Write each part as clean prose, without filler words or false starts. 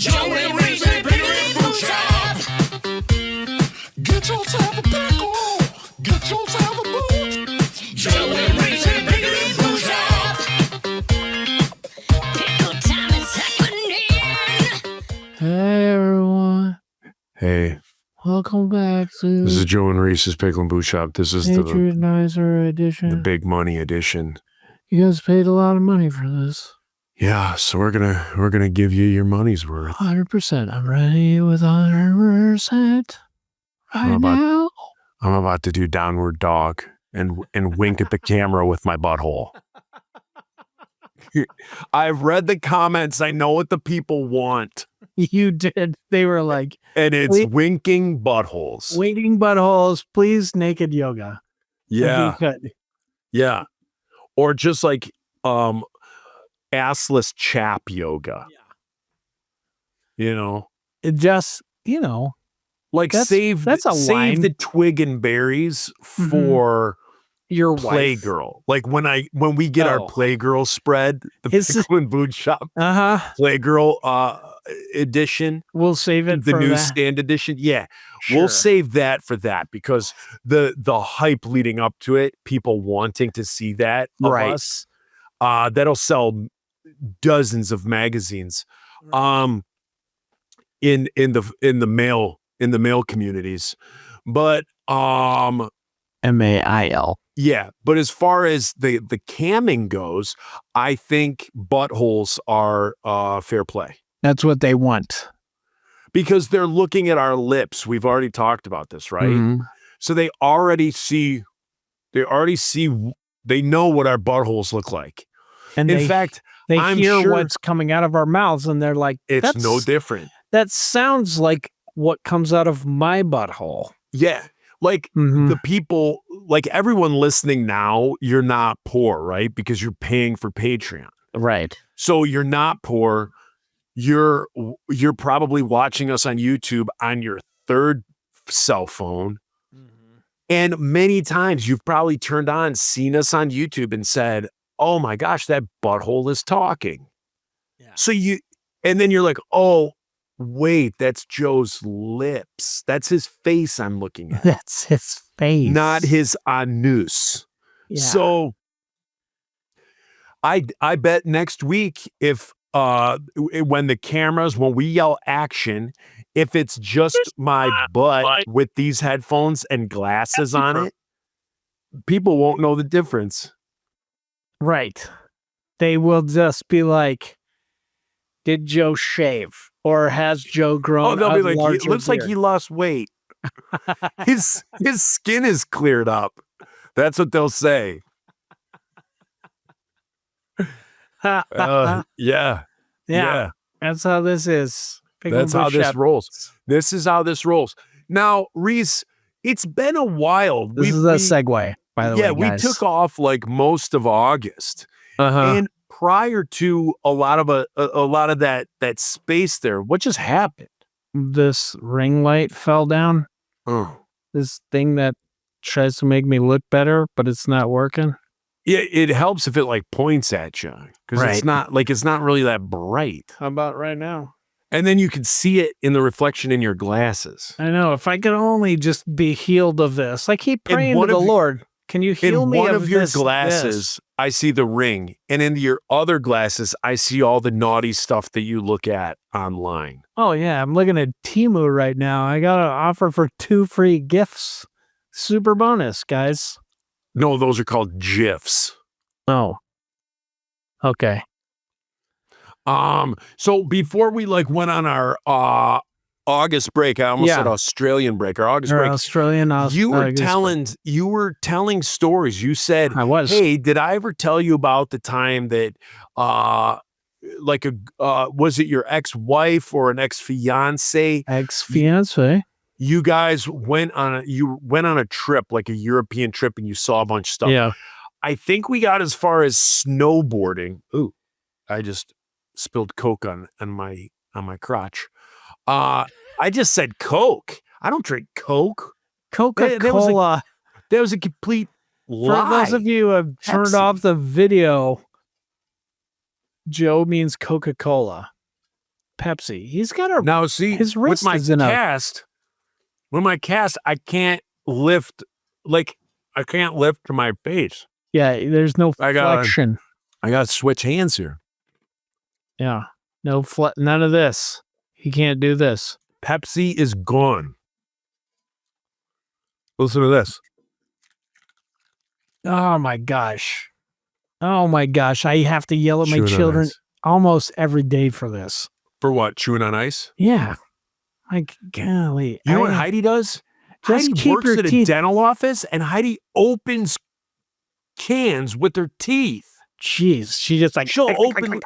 Joe and Reese and Pickle Boot Shop. Get yourself a pickle. Get yourself a boot. Joe and Reese and Pickle Boot Shop. Pickle time is happening. Hey everyone, Hey, welcome back to this is Joe and Reese's Pickle and Boot Shop. This is the Patronizer edition. big money edition. You guys paid a lot of money for this. Yeah, so we're gonna give you your money's worth. 100%. I'm ready with 100% right now. I'm about to do downward dog and wink at the camera with my butthole. I've read the comments. I know what the people want, You did. They were like, and it's Please- winking buttholes. winking buttholes, please naked yoga. Yeah, If you could. yeah, or just like assless chap yoga. You know. It just, Like That's- save that's a save line. the twig and berries Mhm. for your wife. Playgirl. Like when we get our Oh. Playgirl spread, the His- Pickle and Boot Shop Uh-huh. Playgirl edition, We'll save it the for that. newsstand edition. Yeah, Sure. we'll save that for that because the hype leading up to it, people wanting to see that of Right. us, that'll sell dozens of magazines. In the male communities, but MAIL. yeah, but as far as the camming goes, I think buttholes are fair play That's what they want. because they're looking at our lips. We've already talked about this, right? Mhm. So they already see, they know what our buttholes look like. And In fact, they I'm hear sure- what's coming out of our mouths and they're like, it's no different. that sounds like what comes out of my butthole. Yeah, like Mhm. the people, like everyone listening now, you're not poor, right? Because you're paying for Patreon. Right. So you're not poor. You're probably watching us on YouTube on your third cell phone. And many times you've probably turned on, seen us on YouTube and said, "Oh my gosh, that butthole is talking." Yeah. So and then you're like, "Oh, wait, that's Joe's lips. That's his face I'm looking at, That's his face. not his anus." Yeah. So I bet next week if when we yell action, if it's just my butt with these headphones and glasses on it, people won't know the difference. Right. They will just be like, did Joe shave? Or has Joe grown Oh, they'll a be like, it larger looks like beard?" he lost weight. his skin is cleared up. That's what they'll say. Yeah. yeah. That's how this is. Pickle That's and how Bush this Shop. rolls. This is how this rolls. Now, Reese, it's been a while. This is a segue, by the way. Yeah, we guys. took off like most of August. Uh-huh. And prior to a lot of that space there, what just happened? This ring light fell down. Oh. This thing that tries to make me look better, but it's not working. Yeah, it helps if it like points at you because Right. it's not really that bright. How about right now? And then you can see it in the reflection in your glasses. I know. If I could only just be healed of this. I keep In praying to one the of y- Lord. Can you heal In me one of of your this, glasses, I see the ring. And in your other glasses, I see all the naughty stuff that you look at online. Oh, yeah. I'm looking at Temu right now. I got an offer for 2 free gifts. Super bonus, guys. No, those are called GIFs. Oh. Okay. So before we like went on our August break, I almost Yeah. said Australian break, our August Or break. Australian. You were August- telling stories. You said, I was. "Hey, did I ever tell you about the time that was it your ex-wife or an ex-fiance? Ex-fiance. You guys went on a trip, like a European trip, and you saw a bunch of stuff." Yeah. I think we got as far as snowboarding. Ooh, I just spilled Coke on my crotch. I just said Coke. I don't drink Coke. Coca-Cola. That was a complete For lie. those of you who have turned Pepsi. off the video, Joe means Coca-Cola. Pepsi. He's got a Now, see, his with wrist my is in a cast, I can't lift, I can't lift to my face. yeah. There's no I gotta- flexion. I got to switch hands here. Yeah, no none of this. He can't do this. Pepsi is gone. Listen to this. Oh my gosh. Oh my gosh. I have to yell at my Chewing on children ice. almost every day for this. For what? Chewing on ice? Yeah. Like, golly. You know what Heidi does? Just Heidi keep works your at a teeth. dental office, and Heidi opens cans with her teeth. Jeez. She just like, She'll open-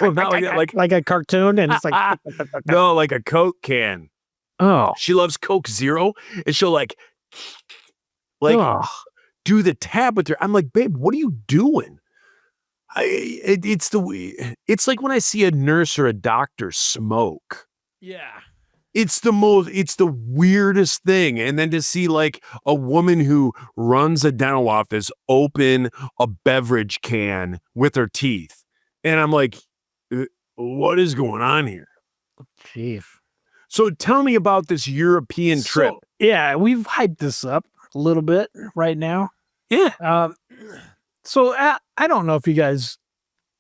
Well, not like that, like a cartoon. And it's like, No, like a Coke can. oh. She loves Coke Zero, and she'll like Ugh. do the tab with her. I'm like, babe, what are you doing? It's like when I see a nurse or a doctor smoke. Yeah. It's the weirdest thing. And then to see like a woman who runs a dental office open a beverage can with her teeth. And I'm like, what is going on here? Jeez. So tell me about this European trip. So, yeah, we've hyped this up a little bit right now. Yeah. So I don't know if you guys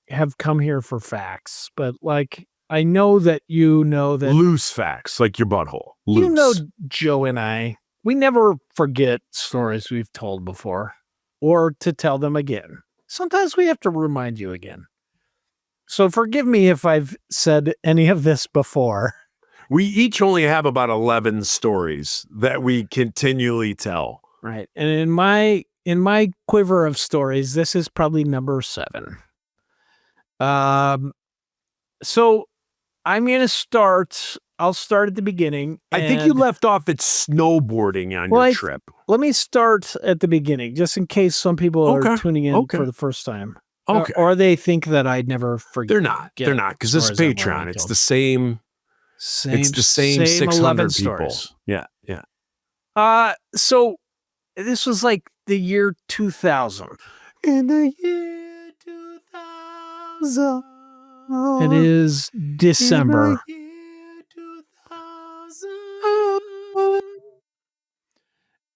have come here for facts, but like I know that you know that Loose facts, like your butthole. Loose. you know Joe and I, we never forget stories we've told before or to tell them again. Sometimes we have to remind you again. So forgive me if I've said any of this before. We each only have about 11 stories that we continually tell. Right. And in my quiver of stories, this is probably number 7. So I'm going to start. I'll start at the beginning. I think you and left off at snowboarding on Well, your I- trip. Let me start at the beginning, just in case some people are Okay, tuning in okay. for the first time. Okay. Or they think that I'd never forget. They're not. get They're not, because this is stories I've Patreon. already It's told. the same. It's the same 600 11 people. stories. Yeah. Yeah. So this was like the year 2000. In the year 2000. It is December.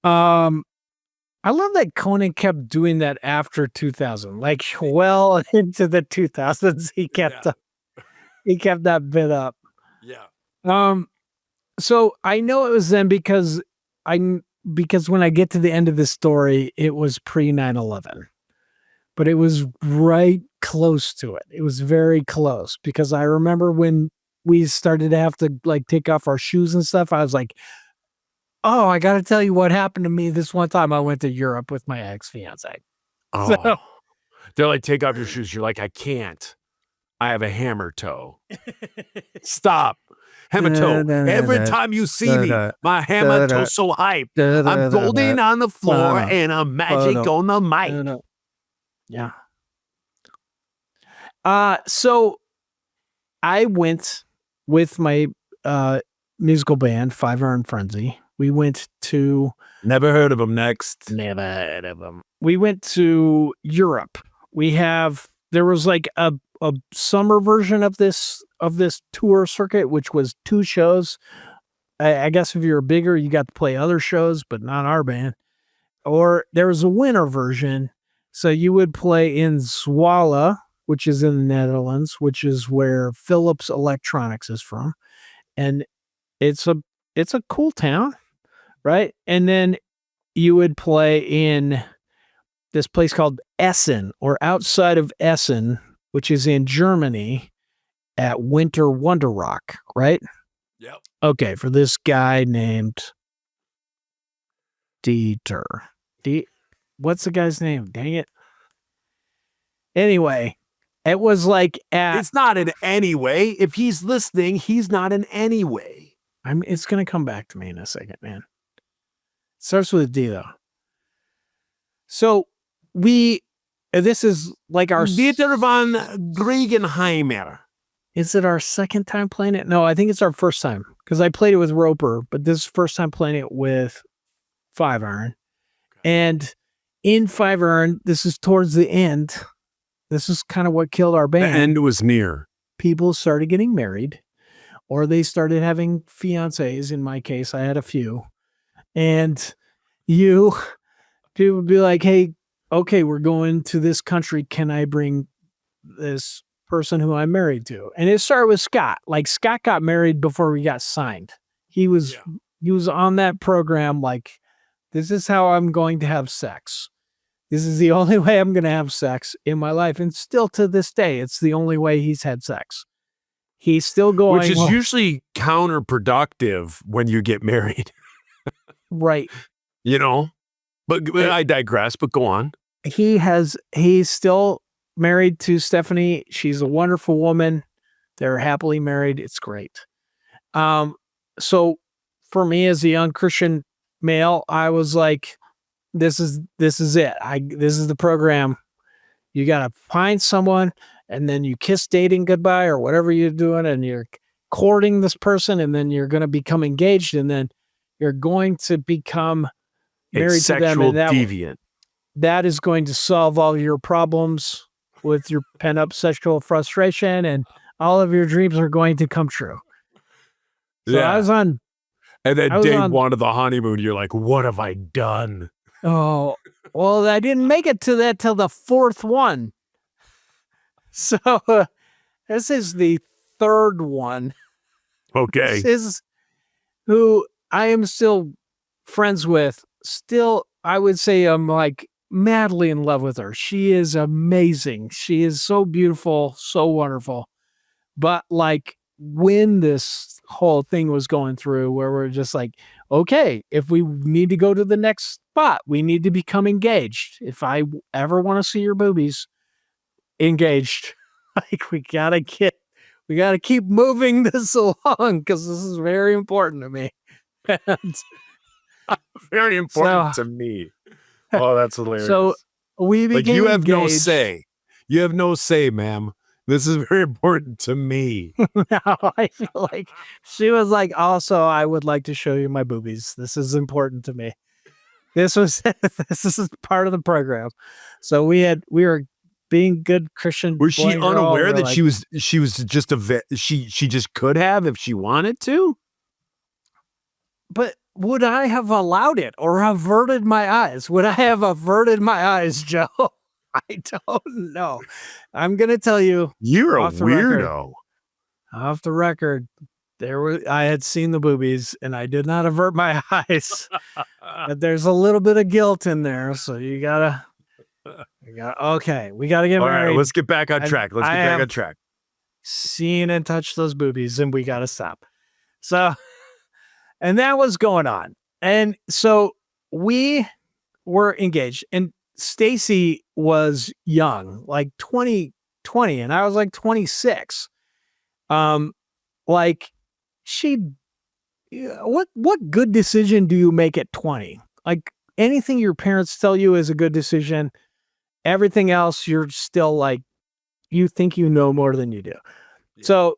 I love that Conan kept doing that after 2000, like well into the 2000s. He kept that bit up. Yeah. So I know it was then because when I get to the end of the story, it was pre 9/11, but it was right close to it. It was very close because I remember when we started to have to like take off our shoes and stuff. I was like, oh, I got to tell you what happened to me this one time. I went to Europe with my ex-fiance. Oh. So- They're like, take off your shoes. You're like, I can't. I have a hammer toe. Stop. Hammer toe. Every time you see me, my hammer toe so hype. I'm golden on the floor and I'm magic on the mic. Yeah. So I went with my musical band, Five Iron Frenzy. We went to Never heard of them. Next. never heard of them. We went to Europe. There was like a summer version of this tour circuit, which was 2 shows. I guess if you're bigger, you got to play other shows, but not our band. Or there was a winter version. So you would play in Zwolle, which is in the Netherlands, which is where Philips Electronics is from. And it's a cool town, right? And then you would play in this place called Essen, or outside of Essen, which is in Germany, at Winter Wonder Rock, right? Yep. Okay, for this guy named Dieter. What's the guy's name? Dang it. Anyway, it was like It's not in any way. If he's listening, he's not in any way. it's gonna come back to me in a second, man. Starts with a D though. So this is like our Dieter von Gregenheimer. Is it our second time playing it? No, I think it's our first time because I played it with Roper, but this is first time playing it with Five Iron. And in Five Iron, this is towards the end. This is kind of what killed our The band. end was near. people started getting married or they started having fiancés. In my case, I had a few. And people would be like, hey, okay, we're going to this country. Can I bring this person who I'm married to? And it started with Scott. Like Scott got married before we got signed. He was on that program like, this is how I'm going to have sex. This is the only way I'm going to have sex in my life. And still to this day, it's the only way he's had sex. He's still going. Which is usually counterproductive when you get married. Right. You know? But I digress, but go on. He's still married to Stephanie. She's a wonderful woman. They're happily married. It's great. So for me as a young Christian male, I was like, this is it. This is the program. You got to find someone and then you kiss dating goodbye or whatever you're doing. And you're courting this person and then you're going to become engaged and then you're going to become married to them. And deviant. That is going to solve all your problems with your pent up sexual frustration and all of your dreams are going to come true. So I was on. And then day one of the honeymoon, you're like, what have I done? Oh, well, I didn't make it to that till the fourth one. So this is the third one. Okay. This is who I am still friends with. Still, I would say I'm like madly in love with her. She is amazing. She is so beautiful, so wonderful. But like when this whole thing was going through where we're just like, okay, if we need to go to the next spot, we need to become engaged. If I ever want to see your boobies, engaged. Like we gotta keep moving this along because this is very important to me. Very important to me. Oh, that's hilarious. So we became like you have no engaged. say. You have no say, ma'am. This is very important to me. Now I feel like she was like, also, I would like to show you my boobies. This is important to me. This is part of the program. So we were being good Christian. Was she unaware that like, she was just she just could have if she wanted to? But would I have allowed it or averted my eyes? Would I have averted my eyes, Joe? I don't know. I'm going to tell you. You're a weirdo. Off the record, I had seen the boobies and I did not avert my eyes. But there's a little bit of guilt in there. So we gotta get All married. right, let's get back on track. Seen and touched those boobies and we got to stop. So, and that was going on. And so we were engaged and Stacy was young, like 20, and I was like 26. Like what good decision do you make at 20? Like anything your parents tell you is a good decision. Everything else, you're still like, you think you know more than you do. Yeah. So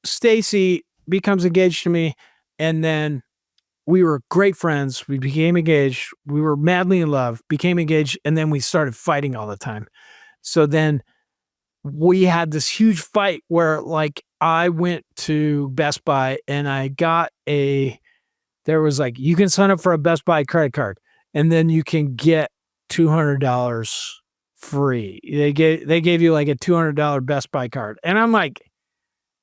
Stacy becomes engaged to me and then we were great friends. We became engaged. We were madly in love, became engaged, and then we started fighting all the time. So then we had this huge fight where like I went to Best Buy and I got there was like, you can sign up for a Best Buy credit card and then you can get $200 free. They gave you like a $200 Best Buy card. And I'm like,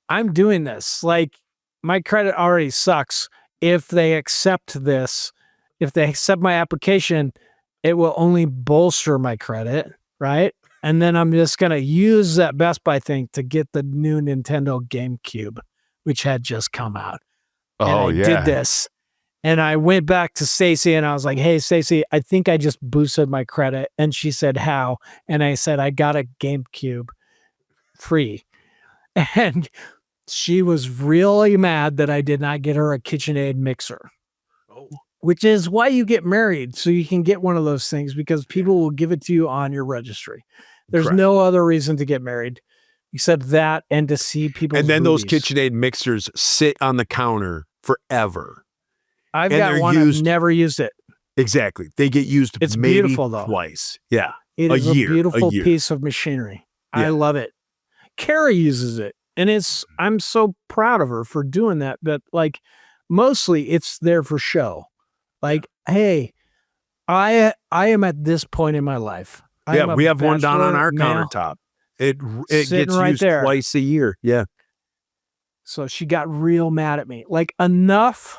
I'm doing this. Like my credit already sucks. If they accept this, if they accept my application, it will only bolster my credit, right? And then I'm just going to use that Best Buy thing to get the new Nintendo GameCube, which had just come out. Oh, and I did this. And I went back to Stacy and I was like, hey, Stacy, I think I just boosted my credit. And she said, how? And I said, I got a GameCube free. And she was really mad that I did not get her a KitchenAid mixer, which is why you get married. So you can get one of those things because people will give it to you on your registry. There's Correct. No other reason to get married except that and to see people. And then boobies. those KitchenAid mixers sit on the counter forever. I've got one. I've never used it. Exactly. They get used it's maybe beautiful, though. twice. Yeah. It is a beautiful piece of machinery. Yeah. I love it. Carrie uses it, and I'm so proud of her for doing that. But like, mostly it's there for show. Like, hey, I am at this point in my life. I am a we have one down on bachelor our male countertop. It sitting gets right used there. twice a year. Yeah. So she got real mad at me. Like enough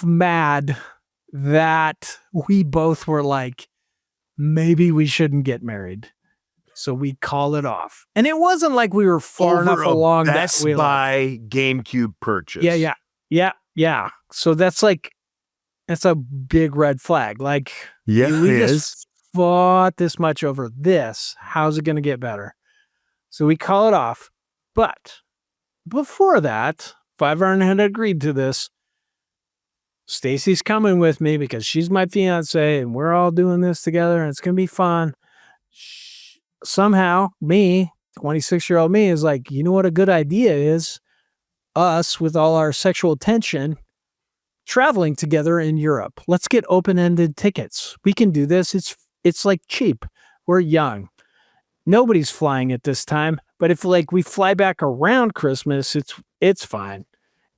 mad that we both were like, maybe we shouldn't get married. So we call it off. And it wasn't like we were far enough along that Best we Buy GameCube purchase. Yeah. So that's a big red flag. Like, Yeah, we it just is. fought this much over this. How's it going to get better? So we call it off. But before that, Five Iron had agreed to this. Stacy's coming with me because she's my fiance and we're all doing this together and it's going to be fun. Somehow, me, 26-year-old me, is like, you know what a good idea is? Us, with all our sexual tension, traveling together in Europe. Let's get open-ended tickets. We can do this. It's like cheap. We're young. Nobody's flying at this time, but if like we fly back around Christmas, it's fine.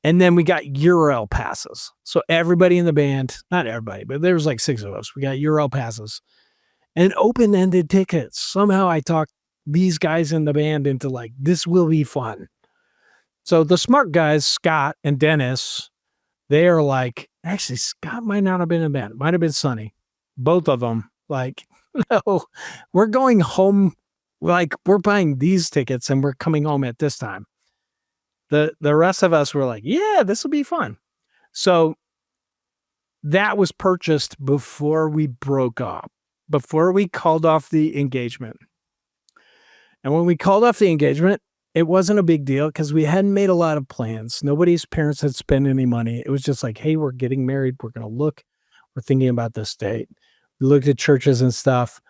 And then we got Eurail passes. So everybody in the band, not everybody, but there was like 6 of us. We got Eurail passes and open-ended tickets. Somehow I talked these guys in the band into like, this will be fun. So the smart guys, Scott and Dennis, they are like, actually, Scott might not have been in the band. It might have been Sonny. Both of them, like, no, we're going home. Like, we're buying these tickets and we're coming home at this time. The rest of us were like, yeah, this will be fun. So that was purchased before we broke up, before we called off the engagement. And when we called off the engagement, it wasn't a big deal because we hadn't made a lot of plans. Nobody's parents had spent any money. It was just like, hey, we're getting married. We're going to look. We're thinking about this date. We looked at churches and stuff,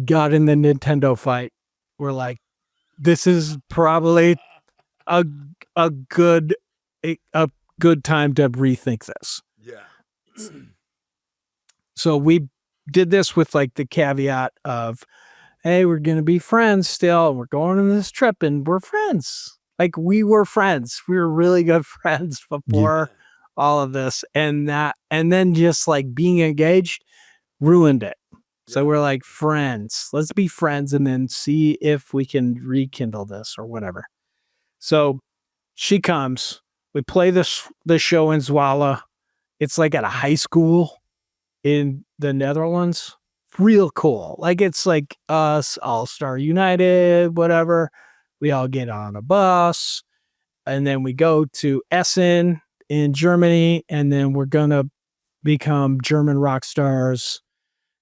got in the Nintendo fight. We're like, this is probably a good time to rethink this. Yeah. So we did this with like the caveat of, hey, we're going to be friends still. We're going on this trip and we're friends. Like we were friends. We were really good friends before all of this. And then just like being engaged ruined it. So we're like friends. Let's be friends and then see if we can rekindle this or whatever. So she comes. We play the show in Zwolle. It's like at a high school in the Netherlands. Real cool. Like it's like us, All-Star United, whatever. We all get on a bus and then we go to Essen in Germany and then we're going to become German rock stars.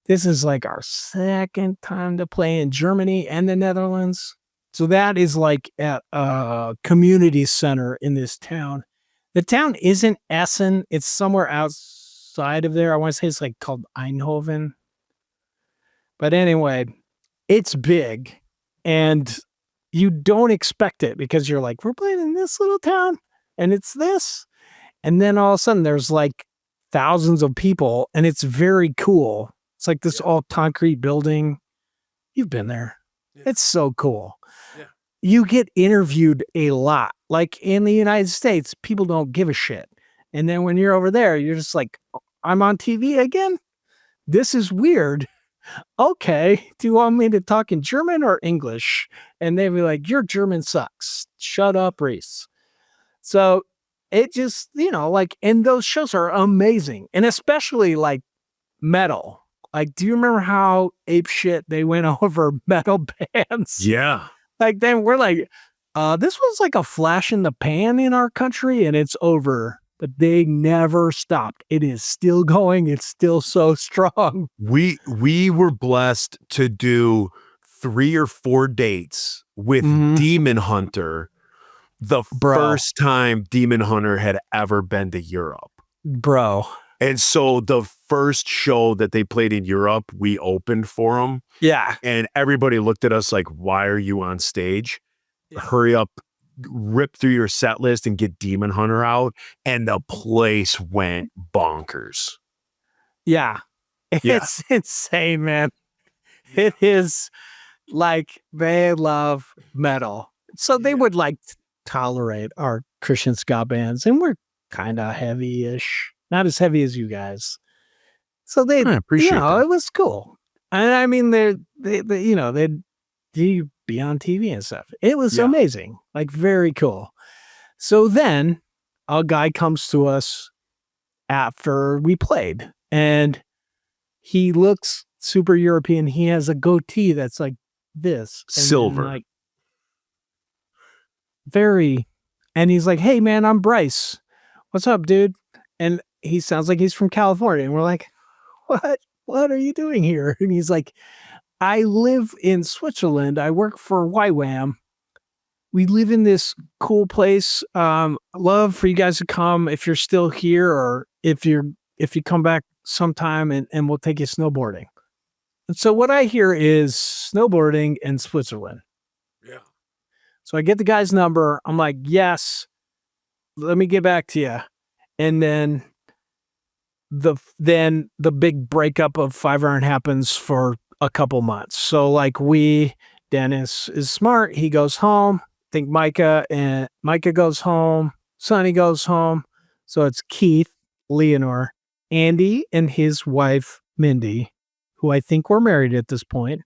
This is like our second time to play in Germany and the Netherlands. So that is like at a community center in this town. The town isn't Essen. It's somewhere outside of there. I want to say it's like called Eindhoven. But anyway, it's big and you don't expect it because you're like, we're playing in this little town and it's this. And then all of a sudden there's like thousands of people and it's very cool. It's like this all concrete building. You've been there. Yeah. It's so cool. Yeah. You get interviewed a lot. Like in the United States, people don't give a shit. And then when you're over there, you're just like, I'm on TV again? This is weird. Okay, do you want me to talk in German or English? And they'd be like, your German sucks. Shut up, Reese. So it just, like, and those shows are amazing. And especially like metal. Like, do you remember how apeshit they went over metal bands? Yeah. Like then we're like, this was like a flash in the pan in our country and it's over. But they never stopped. It is still going. It's still so strong. We were blessed to do 3 or 4 dates with Demon Hunter the first time Demon Hunter had ever been to Europe. Bro. And so the first show that they played in Europe, we opened for them. Yeah. And everybody looked at us like, why are you on stage? Yeah. Hurry up. Rip through your set list and get Demon Hunter out, and the place went bonkers. Yeah. It's insane, man. It is like they love metal. So they would like tolerate our Christian ska bands, and we're kind of heavy-ish, not as heavy as you guys. So they, I appreciate that. it was cool. And I mean, they'd be on TV and stuff. It was Yeah. amazing, like very cool. So then a guy comes to us after we played, and he looks super European. He has a goatee that's like this. and then, Silver. like very, and he's like, "Hey man, I'm Bryce. What's up, dude?" And he sounds like he's from California. And we're like, what are you doing here? And he's like, "I live in Switzerland. I work for YWAM. We live in this cool place. Love for you guys to come if you're still here, or if you come back sometime, and we'll take you snowboarding." And so what I hear is snowboarding in Switzerland. Yeah. So I get the guy's number. I'm like, "Yes, let me get back to you." And then the big breakup of Five Iron happens for a couple months. So like Dennis is smart. He goes home. I think Micah goes home. Sonny goes home. So it's Keith, Leonore, Andy, and his wife, Mindy, who I think were married at this point.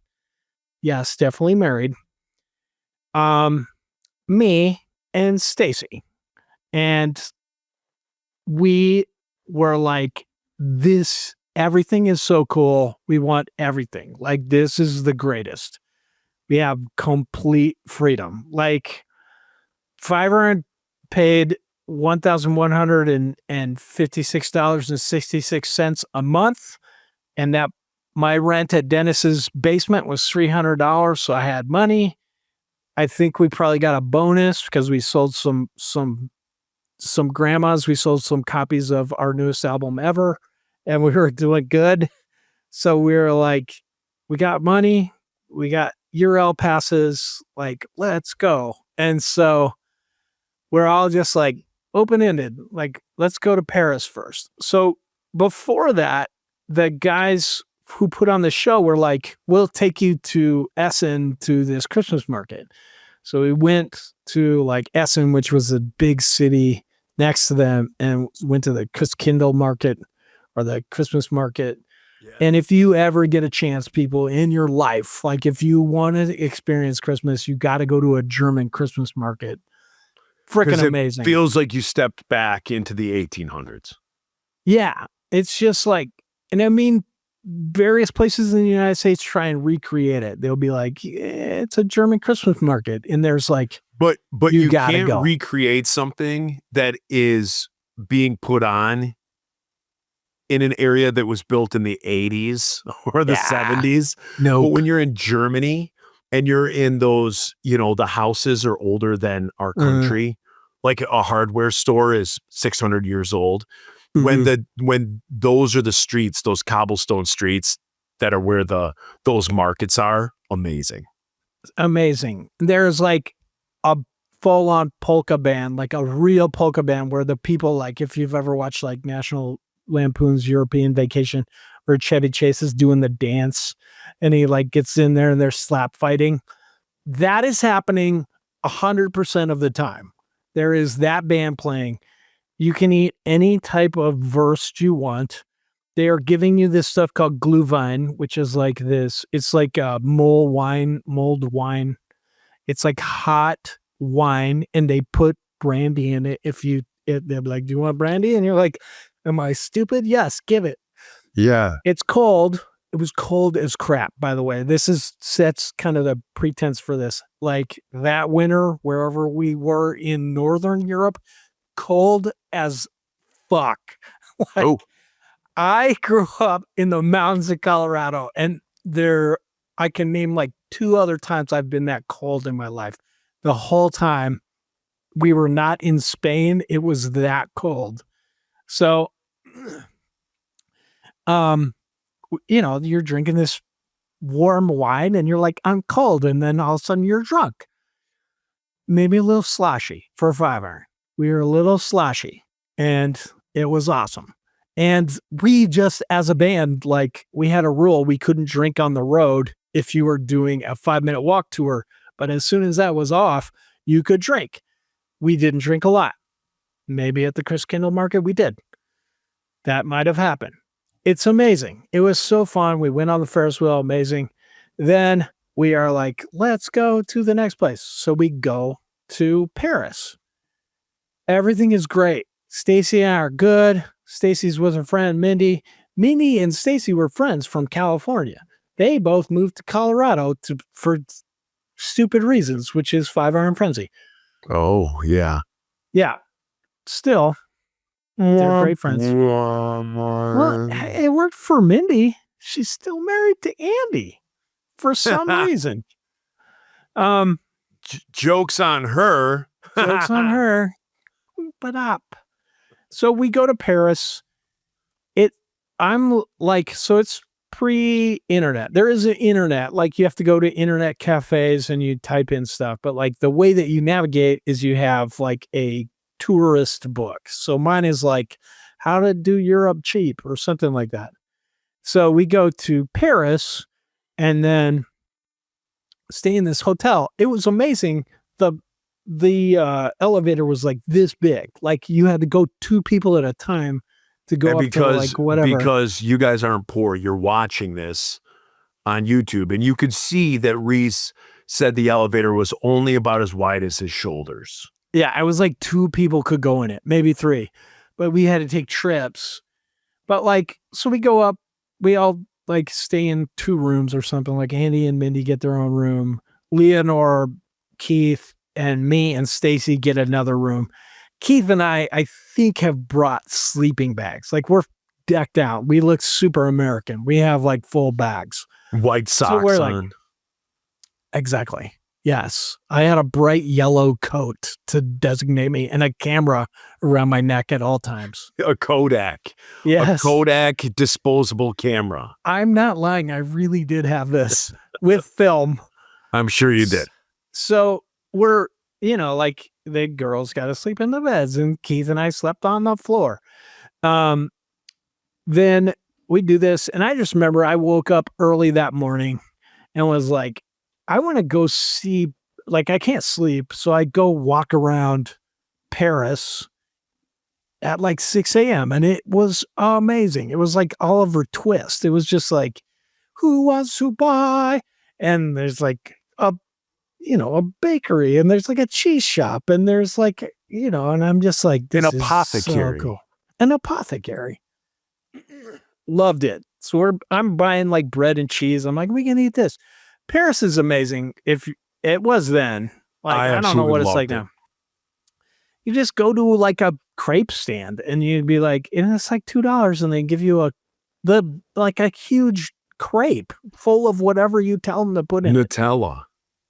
Yes, definitely married. Me and Stacy. And we were like, everything is so cool. We want everything. Like, this is the greatest. We have complete freedom. Like, Five Iron paid $1,156.66 a month. And that my rent at Dennis's basement was $300. So I had money. I think we probably got a bonus because we sold some grandmas. We sold some copies of our newest album ever, and we were doing good. So we were like, we got money, we got URL passes, like, let's go. And so we're all just like open-ended, like, let's go to Paris first. So before that, the guys who put on the show were like, we'll take you to Essen to this Christmas market. So we went to like Essen, which was a big city next to them, and went to the Christkindl market, or the Christmas market. Yeah. And if you ever get a chance, people, in your life, like if you want to experience Christmas, you got to go to a German Christmas market. Freaking amazing. Feels like you stepped back into the 1800s. Yeah. It's just like, and I mean, various places in the United States try and recreate it. They'll be like, it's a German Christmas market. And there's like, But you can't go. recreate something that is being put on in an area that was built in the 80s or the 70s. No. But when you're in Germany and you're in those, the houses are older than our country, like a hardware store is 600 years old. When those are the streets, those cobblestone streets that are where those markets are, amazing. There's like a full-on polka band, like a real polka band, where the people, like, if you've ever watched like National Lampoon's European Vacation, where Chevy Chase is doing the dance and he like gets in there and they're slap fighting. That is happening 100% of the time. There is that band playing. You can eat any type of wurst you want. They are giving you this stuff called Glühwein, which is like this. It's like a mulled wine. It's like hot wine, and they put brandy in it. They're like, "Do you want brandy?" And you're like, "Am I stupid? Yes, give it." Yeah. It's cold. It was cold as crap, by the way. That's kind of the pretense for this. Like that winter, wherever we were in Northern Europe, cold as fuck. I grew up in the mountains of Colorado, and I can name like 2 other times I've been that cold in my life. The whole time we were not in Spain, it was that cold. So, you're drinking this warm wine and you're like, I'm cold. And then all of a sudden you're drunk. Maybe a little sloshy for a 5 Iron. We were a little sloshy, and it was awesome. And we just, as a band, like, we had a rule: we couldn't drink on the road if you were doing a 5-minute walk tour. But as soon as that was off, you could drink. We didn't drink a lot. Maybe at the Christkindl market we did. That might have happened. It's amazing. It was so fun. We went on the Ferris wheel, amazing. Then we are like, let's go to the next place. So we go to Paris. Everything is great. Stacy and I are good. Stacy's with her friend Mindy. Mindy and Stacy were friends from California. They both moved to Colorado for stupid reasons, which is 5 Iron Frenzy. Oh, yeah. Yeah. Still, they're great friends. Well, it worked for Mindy. She's still married to Andy for some reason. Joke's on her. Joke's on her. But up. So we go to Paris. I'm like, so it's pre-internet. There is an internet. Like you have to go to internet cafes and you type in stuff. But like the way that you navigate is you have like a tourist book. So mine is like how to do Europe cheap or something like that. So we go to Paris and then stay in this hotel. It was amazing. The elevator was like this big. Like you had to go 2 people at a time to go up to like whatever. Because you guys aren't poor, you're watching this on YouTube, and you could see that Reese said the elevator was only about as wide as his shoulders. Yeah, I was like 2 people could go in it, maybe 3, but we had to take trips. But like, so we go up, we all like stay in 2 rooms or something. Like Andy and Mindy get their own room. Leonore, Keith, and me and Stacy get another room. Keith and I think, have brought sleeping bags. Like we're decked out. We look super American. We have like full bags. White socks we're on. like, exactly. Yes. I had a bright yellow coat to designate me and a camera around my neck at all times. A Kodak. Yes. A Kodak disposable camera. I'm not lying. I really did have this with film. I'm sure you did. So we're, like the girls got to sleep in the beds and Keith and I slept on the floor. Then we do this. And I just remember I woke up early that morning and was like, I want to go see, like, I can't sleep. So I go walk around Paris at like 6 a.m. And it was amazing. It was like Oliver Twist. It was just like, who wants to buy? And there's like a bakery and there's like a cheese shop and there's like, and I'm just like, this An apothecary. is so cool. An apothecary. Loved it. So I'm buying like bread and cheese. I'm like, we can eat this. Paris is amazing. If it was then, like, I don't know what it's like now. You just go to like a crepe stand and you'd be like, and it's like $2 and they give you a huge crepe full of whatever you tell them to put in it.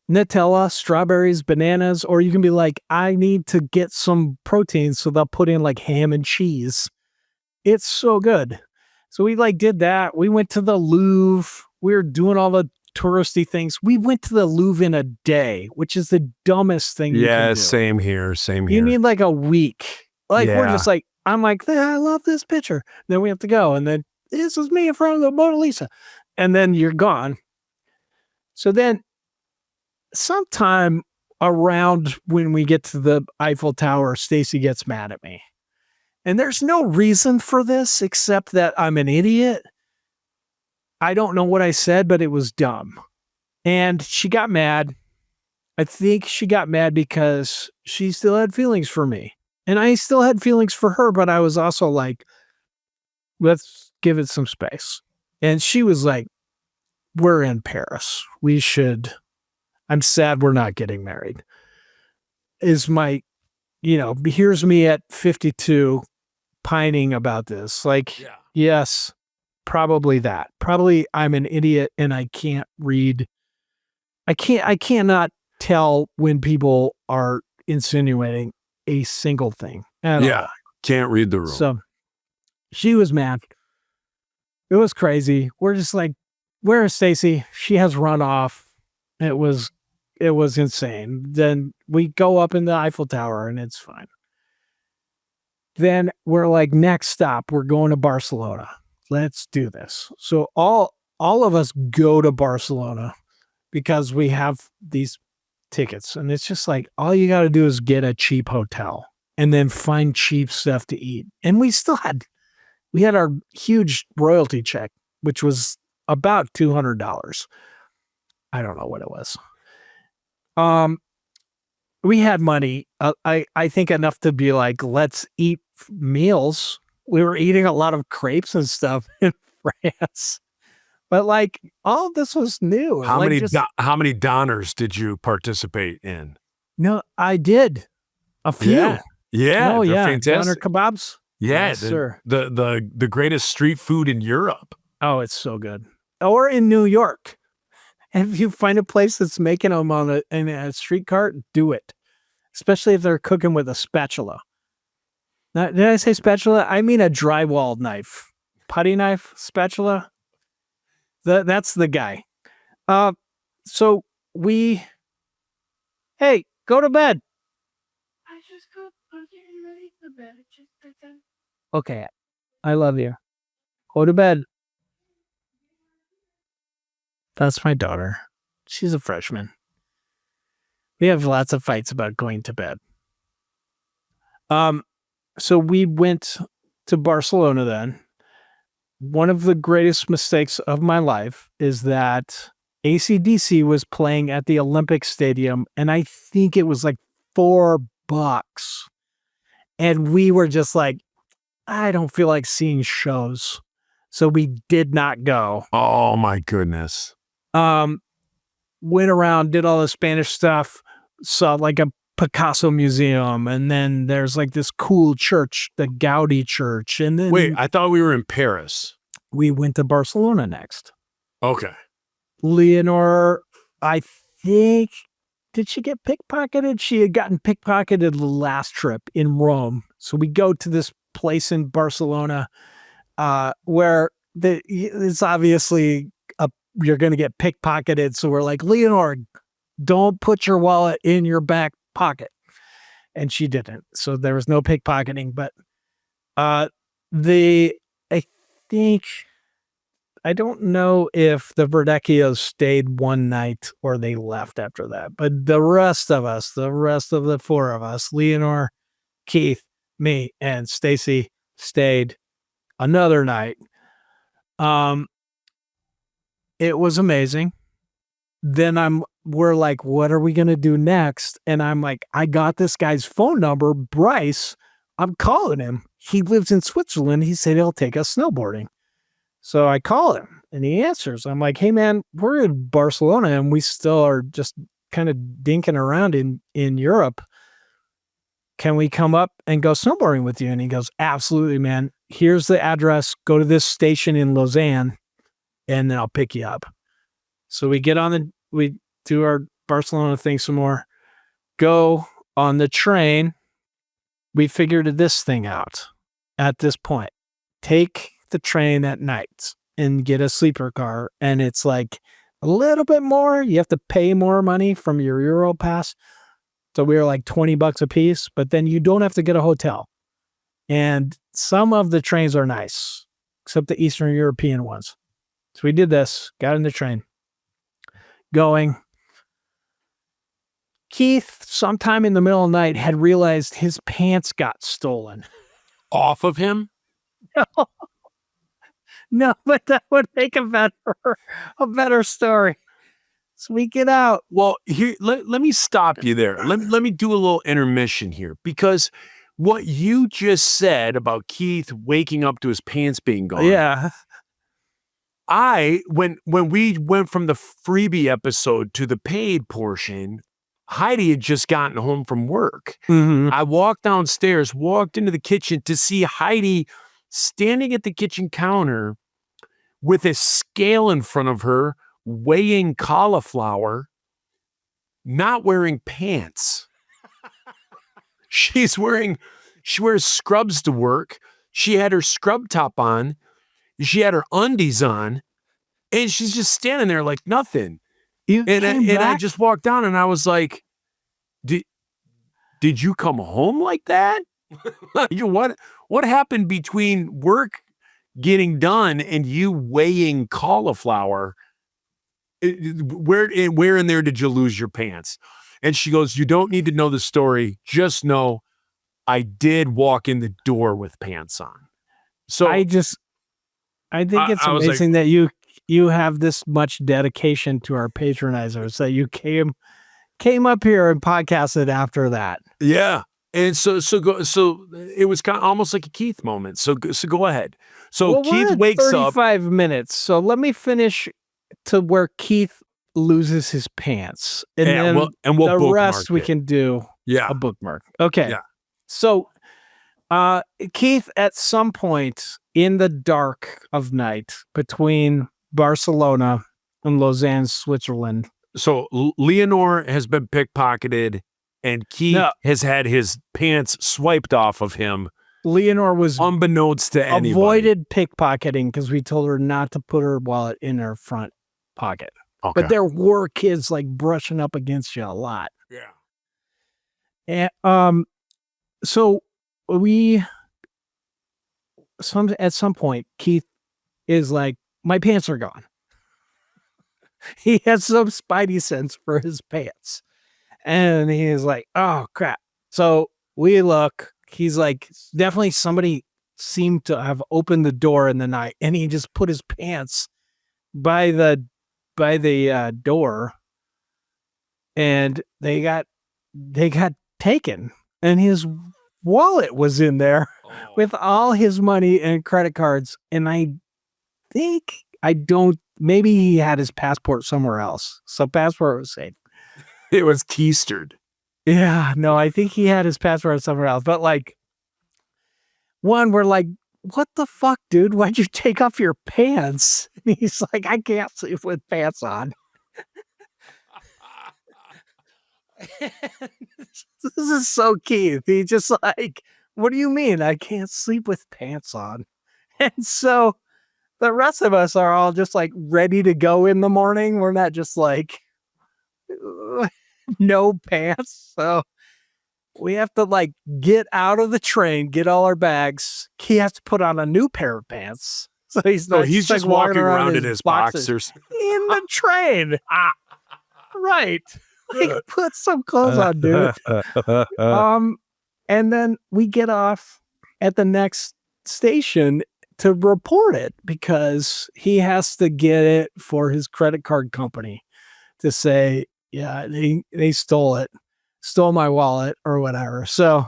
Nutella, strawberries, bananas, or you can be like, I need to get some protein. So they'll put in like ham and cheese. It's so good. So we like did that. We went to the Louvre. We were doing all the touristy things. We went to the Louvre in a day, which is the dumbest thing you can do. Same here. You need like a week. Like we're just like, I'm like, I love this picture. Then we have to go. And then this is me in front of the Mona Lisa. And then you're gone. So then sometime around when we get to the Eiffel Tower, Stacy gets mad at me. And there's no reason for this except that I'm an idiot. I don't know what I said, but it was dumb. And she got mad. I think she got mad because she still had feelings for me. And I still had feelings for her, but I was also like, let's give it some space. And she was like, we're in Paris. I'm sad we're not getting married. Is my, here's me at 52 pining about this. Like, yes, probably that. Probably I'm an idiot and I can't read. I cannot tell when people are insinuating a single thing. Yeah. Can't read the room. So she was mad. It was crazy. We're just like, where is Stacy? She has run off. It was insane. Then we go up in the Eiffel Tower and it's fine. Then we're like, next stop, we're going to Barcelona. Let's do this. So all of us go to Barcelona because we have these tickets. And it's just like, all you got to do is get a cheap hotel and then find cheap stuff to eat. And we had our huge royalty check, which was about $200. I don't know what it was. We had money. I think enough to be like, let's eat meals. We were eating a lot of crepes and stuff in France, but like all of this was new. How Like, many just- how many donors did you participate in? No, I did a few. Yeah, Oh they're yeah, fantastic. doner kebabs. Yeah, Yes, sir. the greatest street food in Europe. Oh, it's so good. Or in New York, if you find a place that's making them in a street cart, do it. Especially if they're cooking with a spatula. Now, did I say spatula? I mean a drywall knife, putty knife, spatula. That's the guy. So hey, go to bed. I just got getting ready for bed. Just like that. Okay, I love you. Go to bed. That's my daughter. She's a freshman. We have lots of fights about going to bed. So we went to Barcelona then. One of the greatest mistakes of my life is that AC/DC was playing at the Olympic Stadium, and I think it was like $4. And we were just like, I don't feel like seeing shows. So we did not go. Oh my goodness. Went around, did all the Spanish stuff, saw like a Picasso museum, and then there's like this cool church, the Gaudi Church, and then Wait, I thought we were in Paris. we went to Barcelona next. Okay. Leonor, I think, did she get pickpocketed? She had gotten pickpocketed the last trip in Rome. So we go to this place in Barcelona where it's obviously you're going to get pickpocketed. So we're like, Leonor, don't put your wallet in your back pocket. And she didn't. So there was no pickpocketing. But I don't know if the Verdecchios stayed one night or they left after that. But the rest of the four of us, Leonor, Keith, me, and Stacy, stayed another night. It was amazing. Then we're like, what are we going to do next? And I'm like, I got this guy's phone number, Bryce. I'm calling him. He lives in Switzerland. He said he'll take us snowboarding. So I call him and he answers. I'm like, hey man, we're in Barcelona and we still are just kind of dinking around in Europe. Can we come up and go snowboarding with you? And he goes, absolutely, man. Here's the address. Go to this station in Lausanne and then I'll pick you up. So we do our Barcelona thing some more, go on the train. We figured this thing out at this point. Take the train at night and get a sleeper car. And it's like a little bit more. You have to pay more money from your Euro pass. So we were like $20 a piece, but then you don't have to get a hotel. And some of the trains are nice, except the Eastern European ones. So we did this, got in the train, going. Keith, sometime in the middle of the night, had realized his pants got stolen. Off of him? No, but that would make a better story. So we get out. Well, here, let me stop you there. Let me do a little intermission here, because what you just said about Keith waking up to his pants being gone. Yeah. When we went from the freebie episode to the paid portion, Heidi had just gotten home from work. Mm-hmm. I walked downstairs, walked into the kitchen to see Heidi standing at the kitchen counter with a scale in front of her, weighing cauliflower, not wearing pants. She wears scrubs to work. She had her scrub top on. She had her undies on, and she's just standing there like nothing. I just walked down and I was like, did you come home like that? What happened between work getting done and you weighing cauliflower? Where in there did you lose your pants? And she goes, you don't need to know the story. Just know I did walk in the door with pants on. So I think it's I was like- amazing that you have this much dedication to our patronizers that you came up here and podcasted after that. yeah. And so it was kind of almost like a Keith moment. So go ahead. So Well, we're Keith at wakes up. 35 minutes. So let me finish to where Keith loses his pants. And Yeah, then we'll the bookmark rest we it. can do Yeah. a bookmark. Okay. Yeah. So Keith, at some point in the dark of night between Barcelona and Lausanne, Switzerland. So Leonore has been pickpocketed and Keith No. has had his pants swiped off of him Leonore was unbeknownst to anybody. avoided pickpocketing because we told her not to put her wallet in her front pocket. Okay. But there were kids like brushing up against you a lot. Yeah. And so at some point, Keith is like, my pants are gone. He has some spidey sense for his pants. And he is like, oh crap. So we look, he's like, definitely somebody seemed to have opened the door in the night, and he just put his pants by the door, and they got taken, and his wallet was in there with all his money and credit cards. And maybe he had his passport somewhere else. So passport was safe. It was keistered. Yeah, no, I think he had his passport somewhere else. But like, we're like, what the fuck, dude? Why'd you take off your pants? And he's like, I can't sleep with pants on. This is so Keith. He just like, what do you mean? I can't sleep with pants on. And so the rest of us are all just like ready to go in the morning. We're not just like no pants. So we have to like get out of the train, get all our bags. He has to put on a new pair of pants. So he's No, not he's just like, walking around in his boxers. in the train. Right. Like, put some clothes on, dude. And then we get off at the next station to report it because he has to get it for his credit card company to say, yeah, they stole my wallet or whatever. So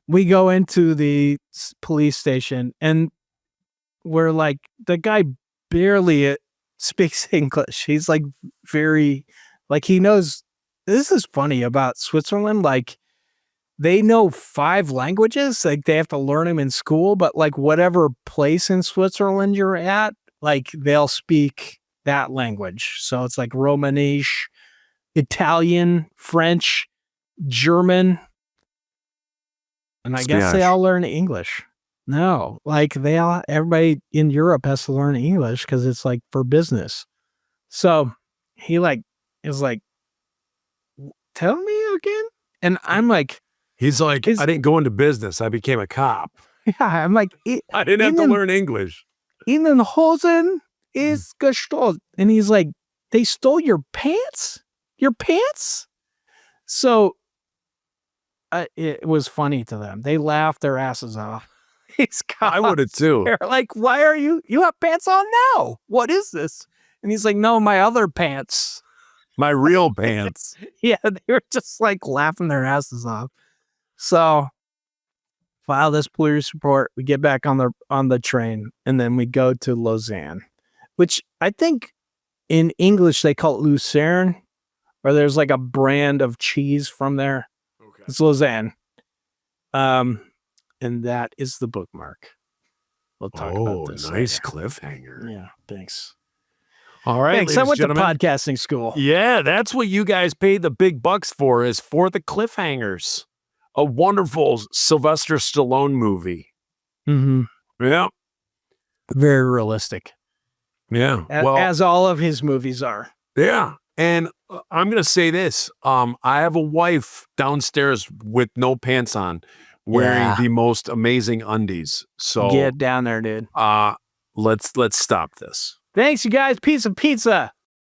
we go into the police station and we're like, the guy barely speaks English. He's like very, like he knows, this is funny about Switzerland. Like they know 5 languages. Like they have to learn them in school, but like whatever place in Switzerland you're at, like they'll speak that language. So it's like Romanese, Italian, French, German. And I guess they Spanish. all learn English. No, like everybody in Europe has to learn English because it's like for business. So he like is like, tell me again. And I'm like, He's like, I didn't go into business. I became a cop. yeah, I'm like, I didn't have to Ihnen- learn English. Ihnen Hosen is gestohlen. And he's like, they stole your pants? Your pants? So it was funny to them. They laughed their asses off. These I would have cops. too. They're like, why are you have pants on now? What is this? And he's like, no, my other pants. My real pants. Yeah, they were just like laughing their asses off. So file this police report. We get back on the train, and then we go to Lausanne, which I think in English they call it Lucerne, or there's like a brand of cheese from there. Okay. It's Lausanne. And that is the bookmark. We'll talk about this. nice later. cliffhanger. Yeah, thanks. All right, Thanks. I ladies went and to gentlemen. podcasting school. Yeah, that's what you guys paid the big bucks for, is for the cliffhangers. A wonderful Sylvester Stallone movie. Mm-hmm. Yeah. Very realistic, Yeah. as all of his movies are. Yeah. And I'm going to say this. I have a wife downstairs with no pants on, wearing Yeah. the most amazing undies. So Get down there, dude. let's stop this. Thanks, you guys. Piece of pizza.